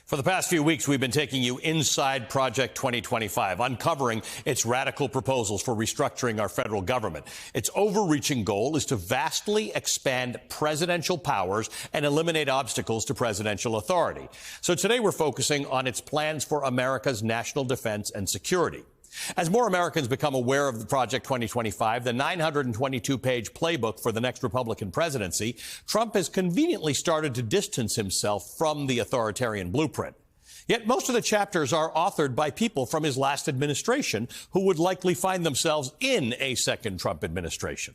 For the past few weeks, we've been taking you inside Project 2025, uncovering its radical proposals for restructuring our federal government. Its overreaching goal is to vastly expand presidential powers and eliminate obstacles to presidential authority. So today we're focusing on its plans for America's national defense and security. As more Americans become aware of the Project 2025, the 922-page playbook for the next Republican presidency, Trump has conveniently started to distance himself from the authoritarian blueprint. Yet most of the chapters are authored by people from his last administration who would likely find themselves in a second Trump administration.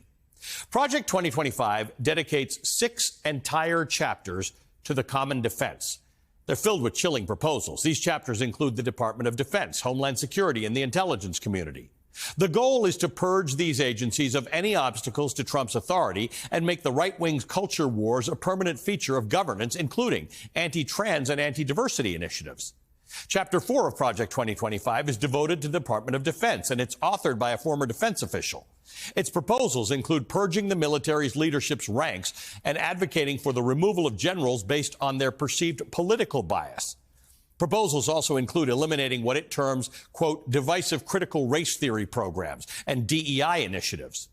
Project 2025 dedicates 6 entire chapters to the common defense. They're filled with chilling proposals. These chapters include the Department of Defense, Homeland Security, and the intelligence community. The goal is to purge these agencies of any obstacles to Trump's authority and make the right-wing's culture wars a permanent feature of governance, including anti-trans and anti-diversity initiatives. Chapter 4 of Project 2025 is devoted to the Department of Defense, and it's authored by a former defense official. Its proposals include purging the military's leadership's ranks and advocating for the removal of generals based on their perceived political bias. Proposals also include eliminating what it terms, quote, divisive critical race theory programs and DEI initiatives.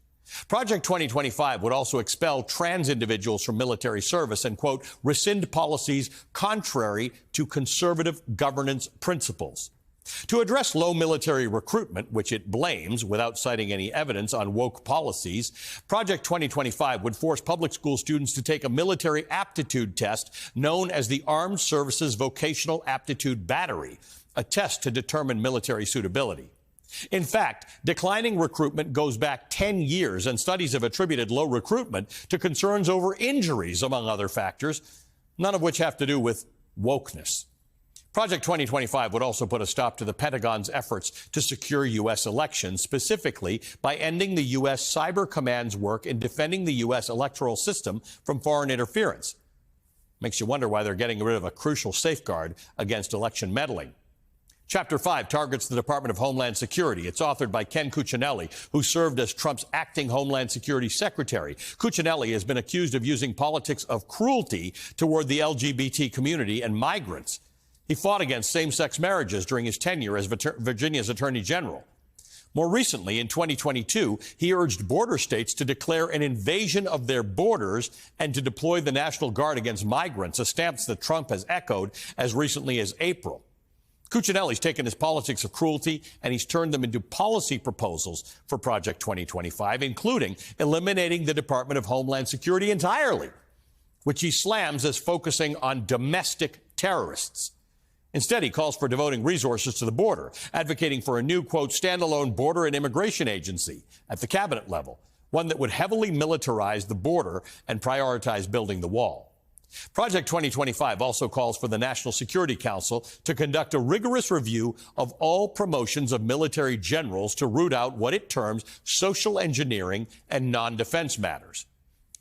Project 2025 would also expel trans individuals from military service and, quote, rescind policies contrary to conservative governance principles. To address low military recruitment, which it blames without citing any evidence on woke policies, Project 2025 would force public school students to take a military aptitude test known as the Armed Services Vocational Aptitude Battery, a test to determine military suitability. In fact, declining recruitment goes back 10 years, and studies have attributed low recruitment to concerns over injuries, among other factors, none of which have to do with wokeness. Project 2025 would also put a stop to the Pentagon's efforts to secure U.S. elections, specifically by ending the U.S. Cyber Command's work in defending the U.S. electoral system from foreign interference. Makes you wonder why they're getting rid of a crucial safeguard against election meddling. Chapter 5 targets the Department of Homeland Security. It's authored by Ken Cuccinelli, who served as Trump's acting Homeland Security Secretary. Cuccinelli has been accused of using politics of cruelty toward the LGBT community and migrants. He fought against same-sex marriages during his tenure as Virginia's Attorney General. More recently, in 2022, he urged border states to declare an invasion of their borders and to deploy the National Guard against migrants, a stance that Trump has echoed as recently as April. Cuccinelli's taken his politics of cruelty and he's turned them into policy proposals for Project 2025, including eliminating the Department of Homeland Security entirely, which he slams as focusing on domestic terrorists. Instead, he calls for devoting resources to the border, advocating for a new, quote, standalone border and immigration agency at the cabinet level, one that would heavily militarize the border and prioritize building the wall. Project 2025 also calls for the National Security Council to conduct a rigorous review of all promotions of military generals to root out what it terms social engineering and non-defense matters.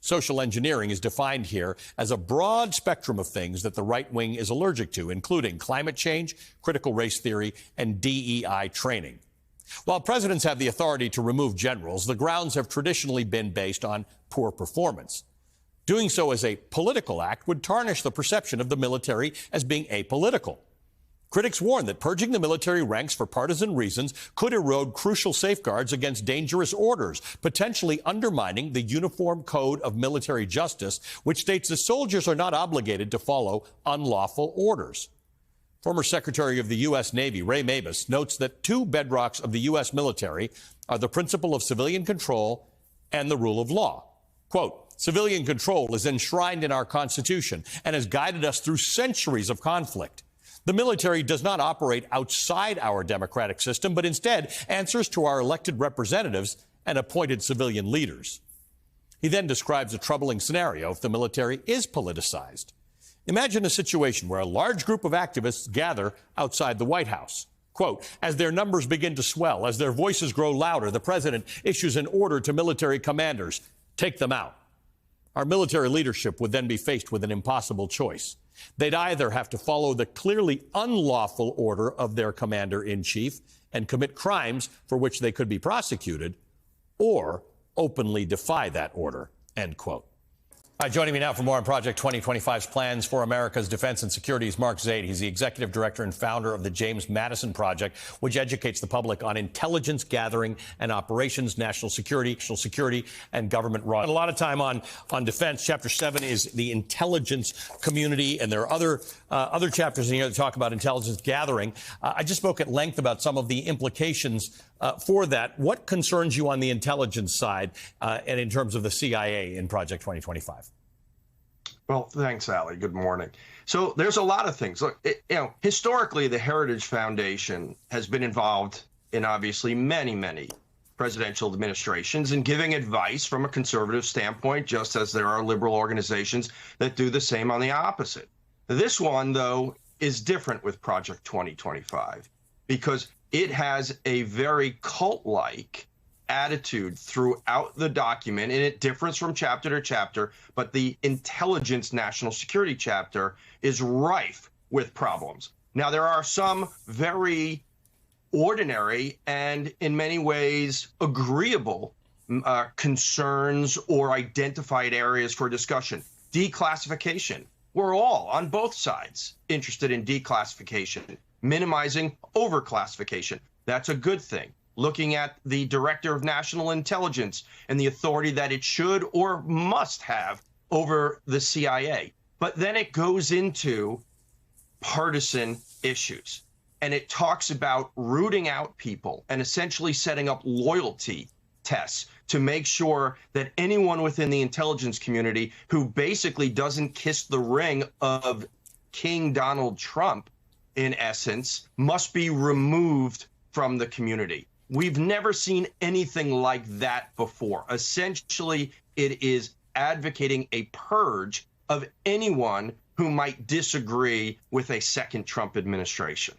Social engineering is defined here as a broad spectrum of things that the right wing is allergic to, including climate change, critical race theory, and DEI training. While presidents have the authority to remove generals, the grounds have traditionally been based on poor performance. Doing so as a political act would tarnish the perception of the military as being apolitical. Critics warn that purging the military ranks for partisan reasons could erode crucial safeguards against dangerous orders, potentially undermining the Uniform Code of Military Justice, which states that soldiers are not obligated to follow unlawful orders. Former Secretary of the U.S. Navy Ray Mabus notes that 2 bedrocks of the U.S. military are the principle of civilian control and the rule of law. Quote, civilian control is enshrined in our Constitution and has guided us through centuries of conflict. The military does not operate outside our democratic system, but instead answers to our elected representatives and appointed civilian leaders. He then describes a troubling scenario if the military is politicized. Imagine a situation where a large group of activists gather outside the White House. Quote, as their numbers begin to swell, as their voices grow louder, the president issues an order to military commanders, take them out. Our military leadership would then be faced with an impossible choice. They'd either have to follow the clearly unlawful order of their commander-in-chief and commit crimes for which they could be prosecuted, or openly defy that order, end quote. Joining me now for more on Project 2025's plans for America's defense and security is Mark Zaid. He's the executive director and founder of the James Madison Project, which educates the public on intelligence gathering and operations, national security, and government run. A lot of time on defense. Chapter 7 is the intelligence community, and there are other chapters in here that talk about intelligence gathering. I just spoke at length about some of the implications for that. What concerns you on the intelligence side and in terms of the CIA in Project 2025? Well, thanks, Ali. Good morning. So there's a lot of things. Look, historically, the Heritage Foundation has been involved in obviously many presidential administrations and giving advice from a conservative standpoint, just as there are liberal organizations that do the same on the opposite. This one, though, is different with Project 2025 because it has a cult-like attitude throughout the document, and it differs from chapter to chapter, but the intelligence national security chapter is rife with problems. Now, there are some very ordinary and in many ways agreeable concerns or identified areas for discussion. Declassification. We're all on both sides interested in declassification, minimizing overclassification. That's a good thing. Looking at the Director of National Intelligence and the authority that it should or must have over the CIA. But then it goes into partisan issues, and it talks about rooting out people and essentially setting up loyalty tests to make sure that anyone within the intelligence community who basically doesn't kiss the ring of King Donald Trump, in essence, must be removed from the community. We've never seen anything like that before. Essentially, it is advocating a purge of anyone who might disagree with a second Trump administration.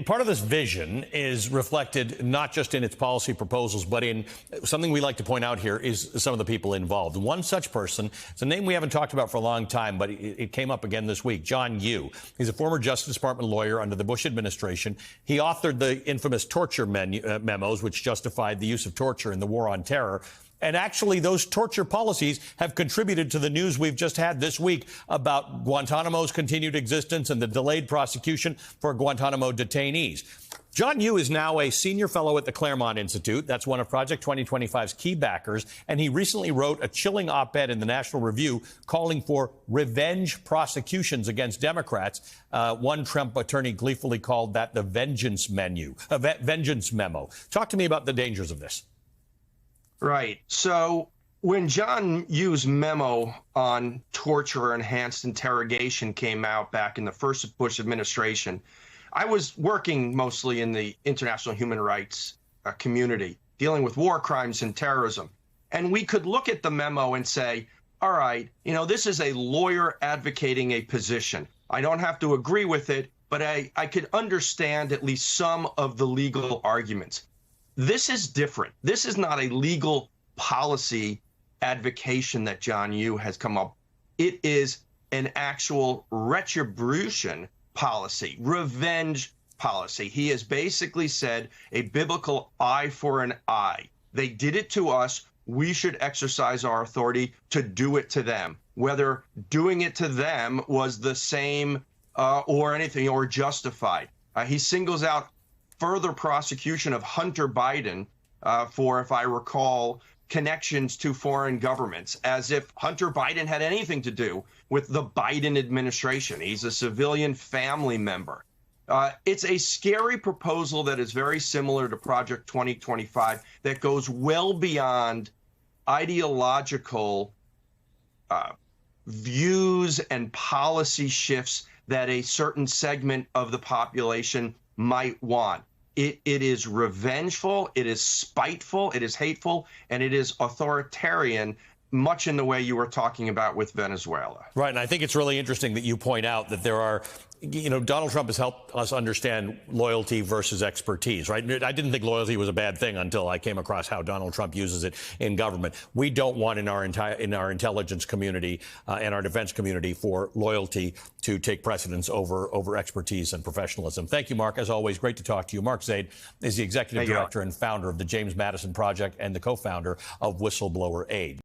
Part of this vision is reflected not just in its policy proposals, but in something we like to point out here is some of the people involved. One such person, it's a name we haven't talked about for a long time, but it came up again this week, John Yoo. He's a former Justice Department lawyer under the Bush administration. He authored the infamous torture memos, which justified the use of torture in the war on terror. And actually, those torture policies have contributed to the news we've just had this week about Guantanamo's continued existence and the delayed prosecution for Guantanamo detainees. John Yoo is now a senior fellow at the Claremont Institute. That's one of Project 2025's key backers. And he recently wrote a chilling op-ed in the National Review calling for revenge prosecutions against Democrats. One Trump attorney gleefully called that the vengeance memo. Talk to me about the dangers of this. Right. So when John Yoo's memo on torture or enhanced interrogation came out back in the first Bush administration, I was working mostly in the international human rights community, dealing with war crimes and terrorism. And we could look at the memo and say, all right, this is a lawyer advocating a position. I don't have to agree with it, but I could understand at least some of the legal arguments. This is different. This is not a legal policy advocation that John Yoo has come up. It is an actual retribution policy, revenge policy. He has basically said a biblical eye for an eye. They did it to us. We should exercise our authority to do it to them. Whether doing it to them was the same or anything or justified. He singles out further prosecution of Hunter Biden for, if I recall, connections to foreign governments, as if Hunter Biden had anything to do with the Biden administration. He's a civilian family member. It's a scary proposal that is very similar to Project 2025 that goes well beyond ideological views and policy shifts that a certain segment of the population might want. It is revengeful, it is spiteful, it is hateful, and it is authoritarian, much in the way you were talking about with Venezuela. Right, and I think it's really interesting that you point out that there are Donald Trump has helped us understand loyalty versus expertise, right? I didn't think loyalty was a bad thing until I came across how Donald Trump uses it in government. We don't want in our intelligence community and our defense community for loyalty to take precedence over expertise and professionalism. Thank you, Mark. As always, great to talk to you. Mark Zaid is the executive director and founder of the James Madison Project and the co-founder of Whistleblower Aid.